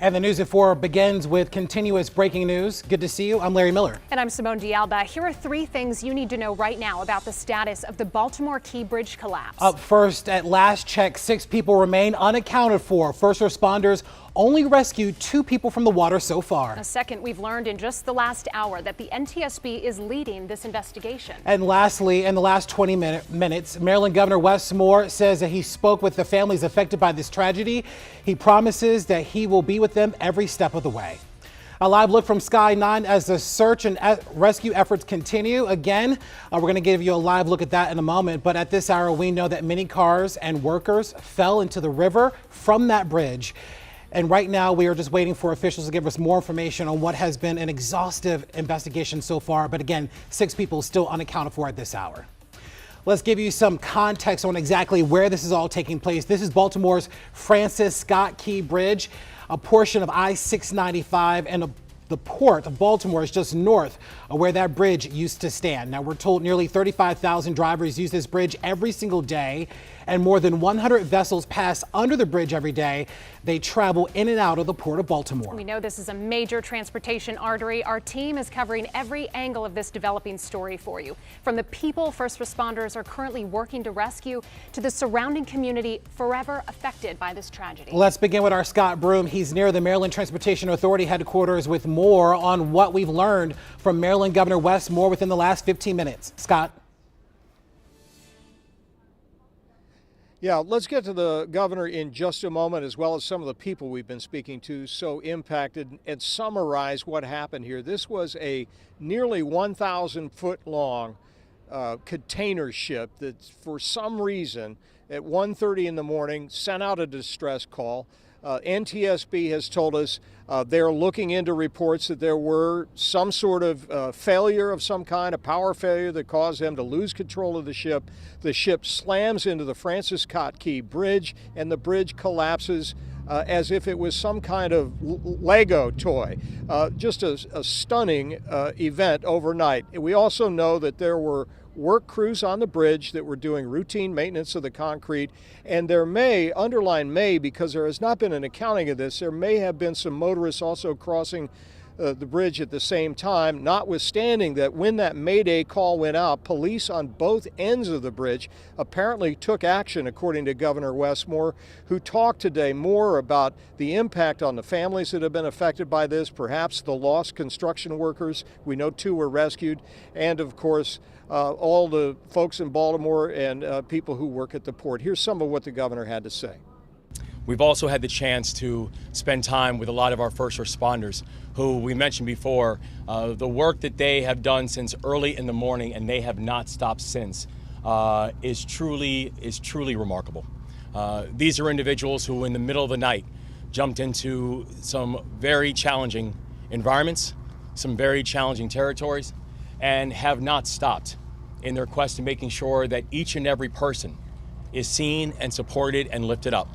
And the News at 4 begins with continuous breaking news. Good to see you. I'm Larry Miller. And I'm Simone D'Alba. Here are 3 things you need to know right now about the status of the Baltimore-Bridge collapse. Up first, at last check, 6 people remain unaccounted for. First responders only rescued 2 people from the water so far. A second, we've learned in just the last hour that the NTSB is leading this investigation. And lastly, in the last 20 minutes, Maryland Governor Wes Moore says that he spoke with the families affected by this tragedy. He promises that he will be with them every step of the way. A live look from Sky 9 as the search and rescue efforts continue. Again, we're going to give you a live look at that in a moment. But at this hour, we know that many cars and workers fell into the river from that bridge. And right now, we are just waiting for officials to give us more information on what has been an exhaustive investigation so far. But again, 6 people still unaccounted for at this hour. Let's give you some context on exactly where this is all taking place. This is Baltimore's Francis Scott Key Bridge, a portion of I-695, and the port of Baltimore is just north of where that bridge used to stand. Now, we're told nearly 35,000 drivers use this bridge every single day, and more than 100 vessels pass under the bridge every day. They travel in and out of the port of Baltimore. We know this is a major transportation artery. Our team is covering every angle of this developing story for you. From the people first responders are currently working to rescue to the surrounding community forever affected by this tragedy. Let's begin with our Scott Broom. He's near the Maryland Transportation Authority headquarters with more on what we've learned from Maryland Governor Wes Moore within the last 15 minutes. Scott. Yeah, let's get to the governor in just a moment, as well as some of the people we've been speaking to so impacted, and summarize what happened here. This was a nearly 1,000-foot long container ship that, for some reason, at 1:30 in the morning, sent out a distress call. NTSB has told us they're looking into reports that there were some sort of failure of some kind, a power failure that caused them to lose control of the ship. The ship slams into the Francis Scott Key Bridge, and the bridge collapses as if it was some kind of Lego toy. Just a stunning event overnight. We also know that there were work crews on the bridge that were doing routine maintenance of the concrete, and there may, underline may, because there has not been an accounting of this, there may have been some motorists also crossing the bridge at the same time, notwithstanding that when that Mayday call went out, police on both ends of the bridge apparently took action, according to Governor Wes Moore, who talked today more about the impact on the families that have been affected by this, perhaps the lost construction workers. We know 2 were rescued, and of course, all the folks in Baltimore and people who work at the port. Here's some of what the governor had to say. We've also had the chance to spend time with a lot of our first responders who we mentioned before. The work that they have done since early in the morning, and they have not stopped since, is truly remarkable. These are individuals who in the middle of the night jumped into some very challenging environments, some very challenging territories, and have not stopped in their quest to making sure that each and every person is seen and supported and lifted up.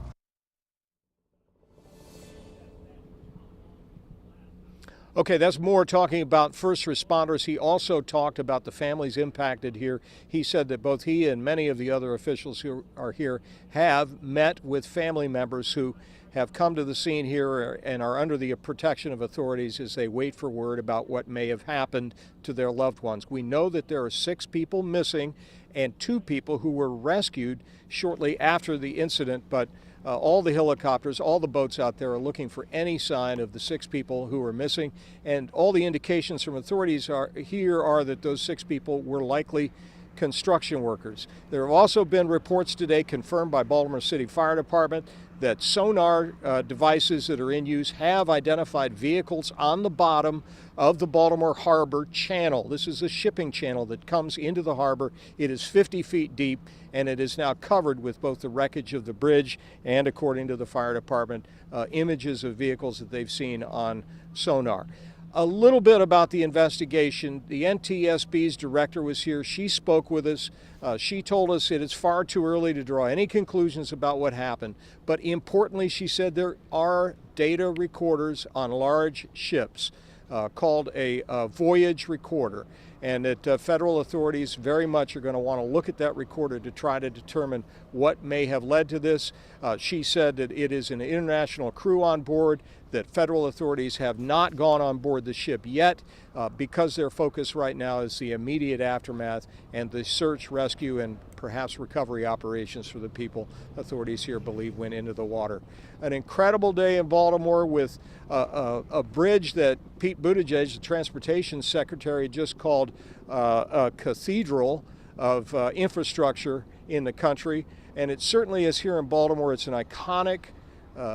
Okay, that's Moore talking about first responders. He also talked about the families impacted here. He said that both he and many of the other officials who are here have met with family members who have come to the scene here and are under the protection of authorities as they wait for word about what may have happened to their loved ones. We know that there are 6 people missing and 2 people who were rescued shortly after the incident, but all the helicopters, all the boats out there are looking for any sign of the 6 people who are missing, and all the indications from authorities are that those 6 people were likely construction workers. There have also been reports today confirmed by Baltimore City Fire Department that sonar devices that are in use have identified vehicles on the bottom of the Baltimore Harbor Channel. This is a shipping channel that comes into the harbor. It is 50 feet deep, and it is now covered with both the wreckage of the bridge and, according to the fire department, images of vehicles that they've seen on sonar. A little bit about the investigation. The NTSB's director was here. She spoke with us. She told us it is far too early to draw any conclusions about what happened. But importantly, she said there are data recorders on large ships called a voyage recorder. and that federal authorities very much are going to want to look at that recorder to try to determine what may have led to this. She said that it is an international crew on board, that federal authorities have not gone on board the ship yet because their focus right now is the immediate aftermath and the search, rescue, and perhaps recovery operations for the people authorities here believe went into the water. An incredible day in Baltimore with a bridge that Pete Buttigieg, the transportation secretary, just called a cathedral of infrastructure in the country. And it certainly is here in Baltimore. It's an iconic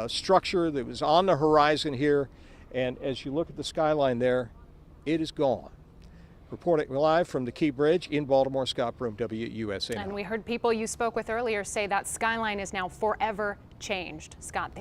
structure that was on the horizon here. And as you look at the skyline there, it is gone. Reporting live from the Key Bridge in Baltimore, Scott Broom, WUSA. And we heard people you spoke with earlier say that skyline is now forever changed. Scott, thank you.